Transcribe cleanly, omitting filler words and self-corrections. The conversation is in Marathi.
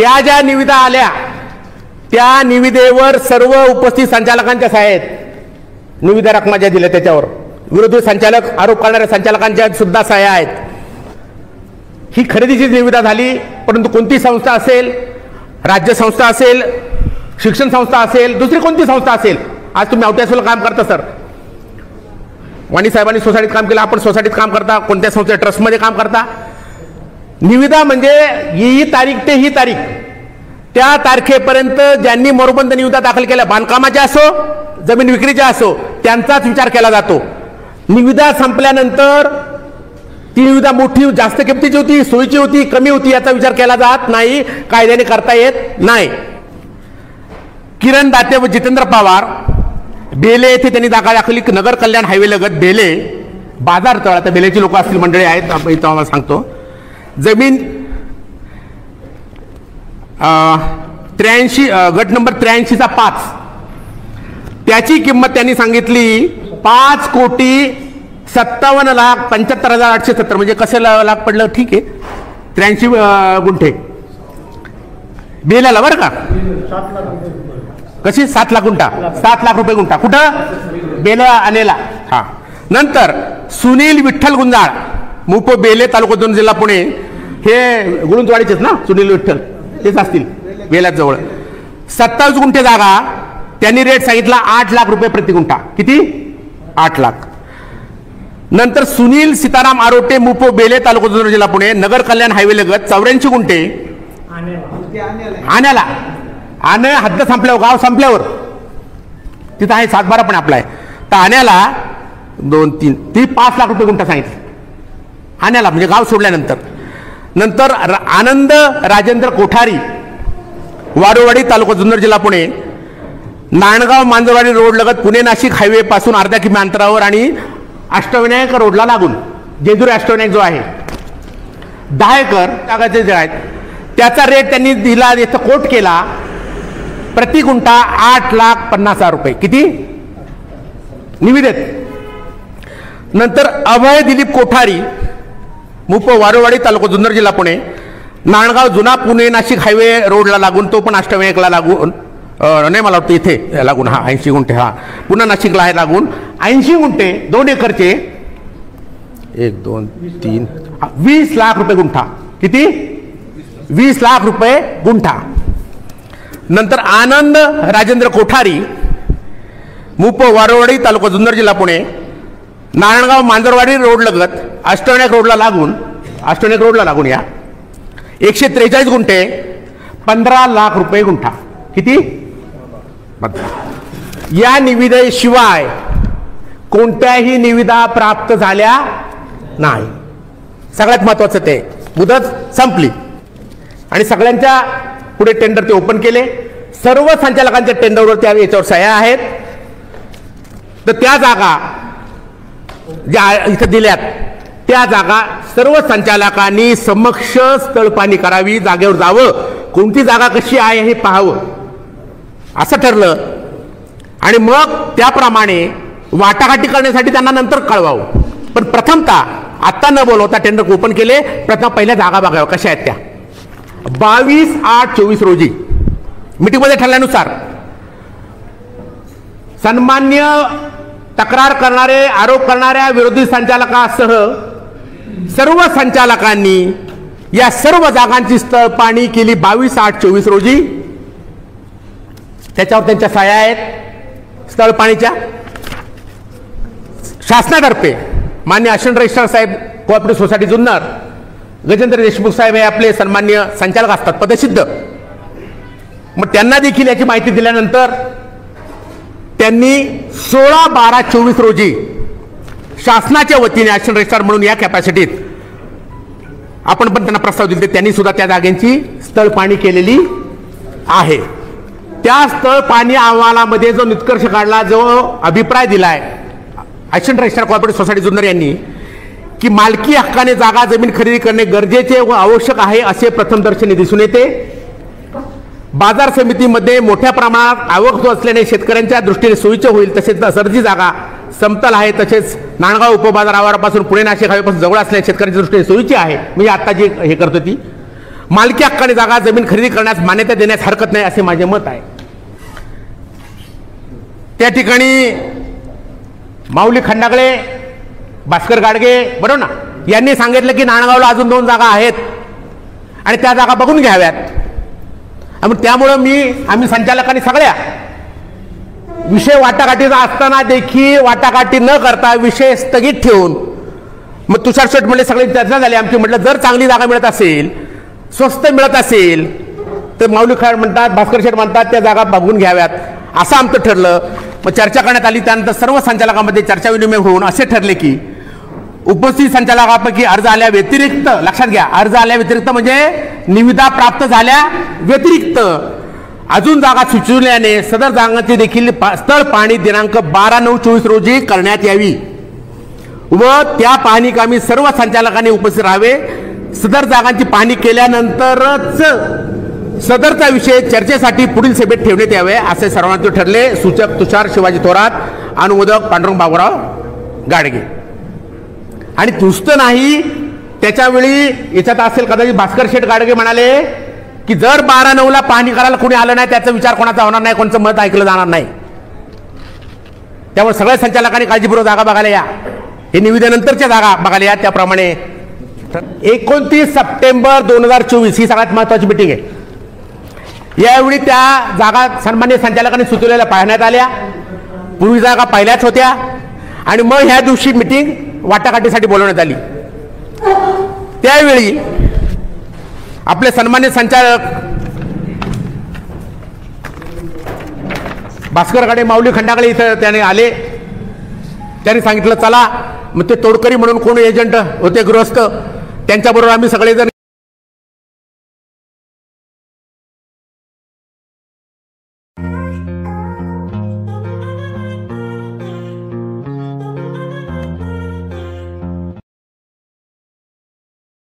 त्या ज्या निविदा आल्या त्या निविदेवर सर्व उपस्थित संचालकांच्या सह्या आहेत. निविदा रकमा ज्या दिल्या त्याच्यावर विरोधी संचालक आरोप करणाऱ्या संचालकांच्या सुद्धा सह्या आहेत. ही खरेदीची निविदा झाली. परंतु कोणती संस्था असेल, राज्य संस्था असेल, शिक्षण संस्था असेल, दुसरी कोणती संस्था असेल, आज तुम्ही औट्यासोला काम करता सर, वाणी साहेबांनी सोसायटीत काम केलं, आपण सोसायटीत काम करता, कोणत्या संस्थे ट्रस्टमध्ये काम करता. निविदा म्हणजे ही तारीख ते ही तारीख, त्या तारखेपर्यंत ज्यांनी मोरोपंत निविदा दाखल केल्या, बांधकामाच्या असो जमीन विक्रीच्या असो, त्यांचाच विचार केला जातो. निविदा संपल्यानंतर ती निविदा मोठी जास्त किमतीची होती, सोयीची होती, कमी होती याचा विचार केला जात नाही, कायद्याने करता येत नाही. किरण दाते व जितेंद्र पवार बेले येथे त्यांनी जागा दाखवली. नगर कल्याण हायवे लगत बेले बाजार तळ, आता बेलेची लोक असतील मंडळी आहेत, आपण इथं आम्हाला सांगतो. जमीन 83 गट नंबर 83चा 5, त्याची किंमत त्यांनी सांगितली 5,57,75,870. म्हणजे कसं लाख पडलं, ठीक आहे, 83 गुंठे बेल्याला बरं का. कशी 7 लाख गुंठा, 7 लाख रुपये गुंठा, कुठं बेला आलेला. हा, नंतर सुनील विठ्ठल गुंजाळ, मुपो बेले, तालुका दोन, जिल्हा पुणे, हे गुळुंजवाडीचेच ना सुनील विठ्ठल, तेच असतील बेल्यात जवळ. 27 गुंठे जागा, त्यांनी रेट सांगितला 8 लाख रुपये प्रति गुंठा. किती? 8 लाख. नंतर सुनील सीताराम आरोटे, मुपो बेले, तालुका दोन, जिल्हा पुणे, नगर कल्याण हायवे लगत 84 गुंठे आण्याला. आणे हद्द संपल्यावर, गाव संपल्यावर तिथं आहे 7-12 पण आपला आहे. तर आण्याला 2-3 ती 5 लाख रुपये गुंठा सांगितलं आण्याला, म्हणजे गाव सोडल्यानंतर. नंतर आनंद राजेंद्र कोठारी, वारोवाडी, तालुका जुन्नर, जिल्हा पुणे, नांदगाव मांजरवाडी रोड लगत पुणे नाशिक हायवे पासून अर्ध्या किमी अंतरावर आणि अष्टविनायक रोडला लागून जेजुरी अष्टविनायक जो आहे 10 एकर जागाचे जे आहेत, त्याचा रेट त्यांनी दिला, इथं कोट केला, प्रति गुंठा 8,50,000 रुपये. किती? निविदेत. नंतर अभय दिलीप कोठारी, मुप वारोवाडी, तालुका जुन्नर, जिल्हा पुणे, नांदगाव जुना पुणे नाशिक हायवे रोडला लागून, तो पण अष्टविनायकला लागून, नाही मला वाटतं इथे लागून, हा 80 गुंठे, हा पुन्हा नाशिकला आहे लागून 80 गुंठे 2 एकरचे 1, 2, 3, 20 लाख रुपये गुंठा. किती? 20 लाख रुपये गुंठा. नंतर आनंद राजेंद्र कोठारी, मुप वारोवाडी, तालुका जुन्नर, जिल्हा पुणे, नारायणगाव मांजरवाडी रोड लगत अष्टविनायक रोडला लागून या 143 गुंठे 15 लाख रुपये गुंठा. किती? या निविदेशिवाय कोणत्याही निविदा प्राप्त झाल्या नाही. सगळ्यात महत्वाचं ते, मुदत संपली आणि सगळ्यांच्या पुढे टेंडर ते ओपन केले. सर्व संचालकांच्या टेंडरवर त्या याच्यावर सह्या आहेत. तर त्या जागा ज्या इथं दिल्यात त्या जागा सर्व संचालकांनी समक्ष स्थळपाहणी करावी, जागेवर जावं, कोणती जागा कशी आहे हे पाहावं, असं ठरलं. आणि मग त्याप्रमाणे वाटाघाटी करण्यासाठी त्यांना नंतर कळवावं. पण प्रथमतः आता न बोलवता टेंडर ओपन केले. प्रथम पहिल्या जागा बघाव्या कशा आहेत त्या. 22/8/24 रोजी मीटिंगमध्ये ठरल्यानुसार सन्मान्य तक्रार करणारे, आरोप करणाऱ्या विरोधी संचालकासह सर्व संचालकांनी या सर्व जागांची स्थळपाहणी केली 22/8/24 रोजी. त्याच्यावर त्यांच्या सह्या आहेत स्थळपाहणीच्या. शासनातर्फे मान्य असिस्टंट रजिस्ट्रार साहेब, कोऑपरेटिव्ह सोसायटी जुन्नर, गजेंद्र देशमुख साहेब हे आपले सन्मान्य संचालक असतात पदसिद्ध. मग त्यांना देखील याची माहिती दिल्यानंतर त्यांनी 16/12/24 रोजी शासनाच्या वतीने असिस्टंट रजिस्ट्रार म्हणून या कॅपॅसिटीत आपण पण त्यांना प्रस्ताव दिले. त्यांनी सुद्धा त्या जागेची स्थळपाहणी केलेली आहे. त्या स्थळपाहणी अहवालामध्ये जो निष्कर्ष काढला, जो अभिप्राय दिलाय assistant registrar cooperative society Junnar यांनी, की मालकी हक्काने जागा जमीन खरेदी करणे गरजेचे व आवश्यक आहे असे प्रथमदर्शनी दिसून येते. बाजार समितीमध्ये मोठ्या प्रमाणात आवक असल्याने शेतकऱ्यांच्या दृष्टीने सोयीचे होईल. तसेच सर्जी जागा समतल आहे, तसेच नांदगाव उपबाजार आवारापासून पुणे नाशिक हायवेपासून जवळ असल्याने शेतकऱ्यांच्या दृष्टीने सोयीची आहे. मी आता जी हे करतो ती मालकी हक्काने जागा जमीन खरेदी करण्यास मान्यता देण्यास हरकत नाही असे माझे मत आहे. त्या ठिकाणी माऊली खंडागळे, भास्कर गाडगे बरोबर ना, यांनी सांगितलं की नाणगावला अजून 2 जागा आहेत आणि त्या जागा बघून घ्याव्यात. त्यामुळं आम्ही संचालकांनी सगळ्या विषय वाटाघाटीचा असताना देखील वाटाघाटी न करता विषय स्थगित ठेवून मग तुषार शेठ म्हणले सगळी चर्चा झाली आमची. म्हटलं जर चांगली जागा मिळत असेल, स्वस्त मिळत असेल तर माऊली खंड म्हणतात, भास्कर शेठ म्हणतात त्या जागा बघून घ्याव्यात असं आमचं ठरलं. मग चर्चा करण्यात आली. त्यानंतर सर्व संचालकांमध्ये चर्चा विनिमय होऊन असे ठरले की उपस्थित संचालकांपैकी अर्ज आल्या व्यतिरिक्त, लक्षात घ्या, अर्ज आल्या व्यतिरिक्त म्हणजे निविदा प्राप्त झाल्या व्यतिरिक्त अजून जागा सुचवल्याने सदर जागांची देखील स्थळ पाहणी दिनांक 12/9/24 रोजी करण्यात यावी व त्या पाहणी कामी सर्व संचालकांनी उपस्थित राहावे. सदर जागांची पाहणी केल्यानंतरच सदरचा विषय चर्चेसाठी पुढील सभेत ठेवण्यात यावे असे सर्वांचे ठरले. सूचक तुषार शिवाजी थोरात, अनुमोदक पांडुरंग बाबूराव गाडगे. आणि नुसतं नाही, त्याच्यावेळी याच्यात असेल कदाचित भास्कर शेठ गाडगे म्हणाले की जर 12/9ला पाहणी करायला कोणी आलं नाही त्याचा विचार कोणाचा होणार नाही, कोणाचं मत ऐकलं जाणार नाही. त्यामुळे सगळ्या संचालकांनी काळजीपूर्वक जागा बघायला या, हे निविदेनंतरच्या जागा बघायला या. त्याप्रमाणे 29 सप्टेंबर 2024 ही सगळ्यात महत्वाची मीटिंग आहे. यावेळी त्या जागा सन्मान्य संचालकांनी सुचवलेल्या पाहण्यात आल्या. पूर्वी जागा पाहिल्याच होत्या आणि मग ह्या दिवशी मीटिंग वाटाघाटीसाठी बोलवण्यात आली. त्यावेळी आपले सन्मान्य संचालक भास्कर गाडे, माऊली खंडागळे इथं त्याने आले. त्यांनी सांगितलं चला, मग ते तोडकरी म्हणून कोण एजंट होते गृहस्थ, त्यांच्याबरोबर आम्ही सगळेजण